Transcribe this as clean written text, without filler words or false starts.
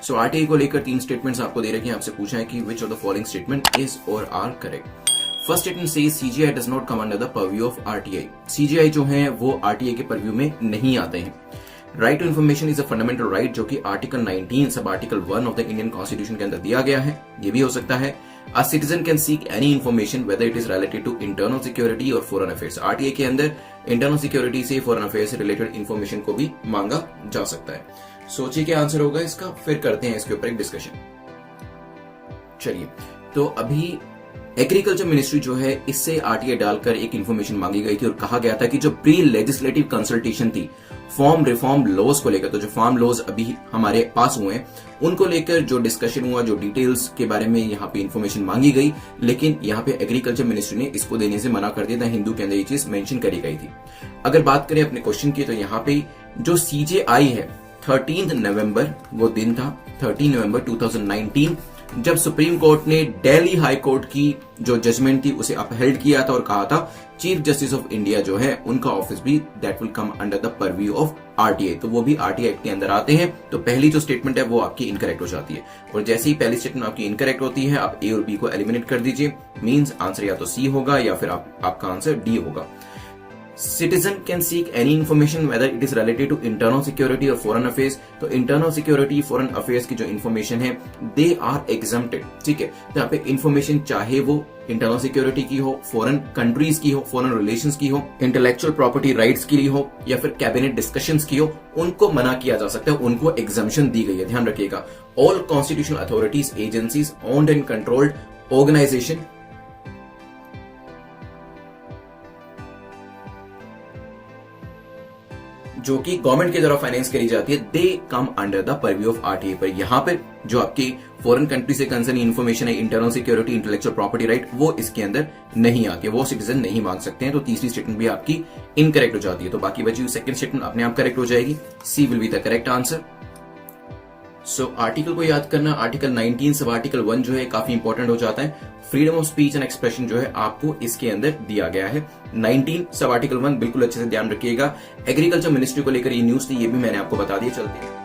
सो RTI को लेकर 3 statements आपको दे रखे हैं, आपसे पूछा है कि which of the following statement is or are correct. First statement says CGI does not come under the purview of RTI. CGI जो है वो आरटीआई के परव्यू में नहीं आते हैं। Right to information is a fundamental right, जो कि article 19 sub article 1 of the Indian constitution के अंदर दिया गया है। ये भी हो सकता है। A citizen can seek any information whether it is related to internal security और फॉरेन अफेयर्स। आरटीआई के अंदर इंटरनल सिक्योरिटी से, फॉरेन अफेयर्स से रिलेटेड इन्फॉर्मेशन को भी मांगा जा सकता है। सोचिए क्या आंसर होगा इसका, फिर करते हैं इसके ऊपर एक डिस्कशन। चलिए, तो अभी एग्रीकल्चर मिनिस्ट्री जो है इससे आरटीआई डालकर एक इन्फॉर्मेशन मांगी गई थी और कहा गया था कि जो प्री लेजिस्लेटिव कंसल्टेशन थी फॉर्म रिफॉर्म लॉज को लेकर, तो जो फार्म लॉज अभी हमारे पास हुए हैं उनको लेकर जो डिस्कशन हुआ, जो डिटेल्स के बारे में यहाँ पे इन्फॉर्मेशन मांगी गई, लेकिन यहाँ पे एग्रीकल्चर मिनिस्ट्री ने इसको देने से मना कर दिया था। हिंदू के अंदर ये चीज मेंशन करी गई थी। अगर बात करें अपने क्वेश्चन की, तो यहाँ पे जो सीजेआई है 13 नवंबर वो दिन था, 13 नवंबर 2019, जब सुप्रीम कोर्ट ने दिल्ली हाई कोर्ट की जो जजमेंट थी उसे अपहेल्ड किया था और कहा था चीफ जस्टिस ऑफ इंडिया जो है उनका ऑफिस भी that will come under the purview of RTI, तो वो भी आरटीआई एक्ट के अंदर आते हैं। तो पहली जो स्टेटमेंट है वो आपकी इनकरेक्ट हो जाती है, और जैसे ही पहली स्टेटमेंट आपकी इनकरेक्ट होती है आप ए और बी को एलिमिनेट कर दीजिए। मींस आंसर या तो सी होगा या फिर आपका आंसर डी होगा। Citizen can seek any information whether it is related to internal security or foreign affairs। तो internal security, foreign affairs की जो information है they are exempted। ठीक है, तो यहाँ पे information चाहे वो इंटरनल सिक्योरिटी की हो, फॉरेन कंट्रीज की हो, फॉरेन रिलेशंस की हो, इंटेलेक्चुअल प्रॉपर्टी राइट्स की हो, या फिर कैबिनेट डिस्कशंस की हो, उनको मना किया जा सकता है, उनको एग्जम्पशन दी गई है। ध्यान रखिएगा, all constitutional authorities, agencies, owned and controlled organisation जो कि गवर्नमेंट के द्वारा फाइनेंस करी जाती है, they come under the purview of RTI. पर यहाँ पर जो आपकी फॉरेन कंट्री से कंसर्न इन्फॉर्मेशन है, internal security, intellectual property right, वो इसके अंदर नहीं आती है, वो सिटीजन नहीं मांग सकते हैं। तो तीसरी स्टेटमेंट भी आपकी इनकरेक्ट हो जाती है। तो बाकी बची हुई सेकंड स्टेटमेंट अपने आप करेक्ट हो जाएगी। C will be the correct answer. So article को याद करना, आर्टिकल 19 सब आर्टिकल 1 जो है काफी इंपॉर्टेंट हो जाता है। Freedom of speech and expression जो है आपको इसके अंदर दिया गया है। 19 सब आर्टिकल 1 बिल्कुल अच्छे से ध्यान रखिएगा। एग्रीकल्चर मिनिस्ट्री को लेकर ये न्यूज थी, ये भी मैंने आपको बता दिया। चलते हैं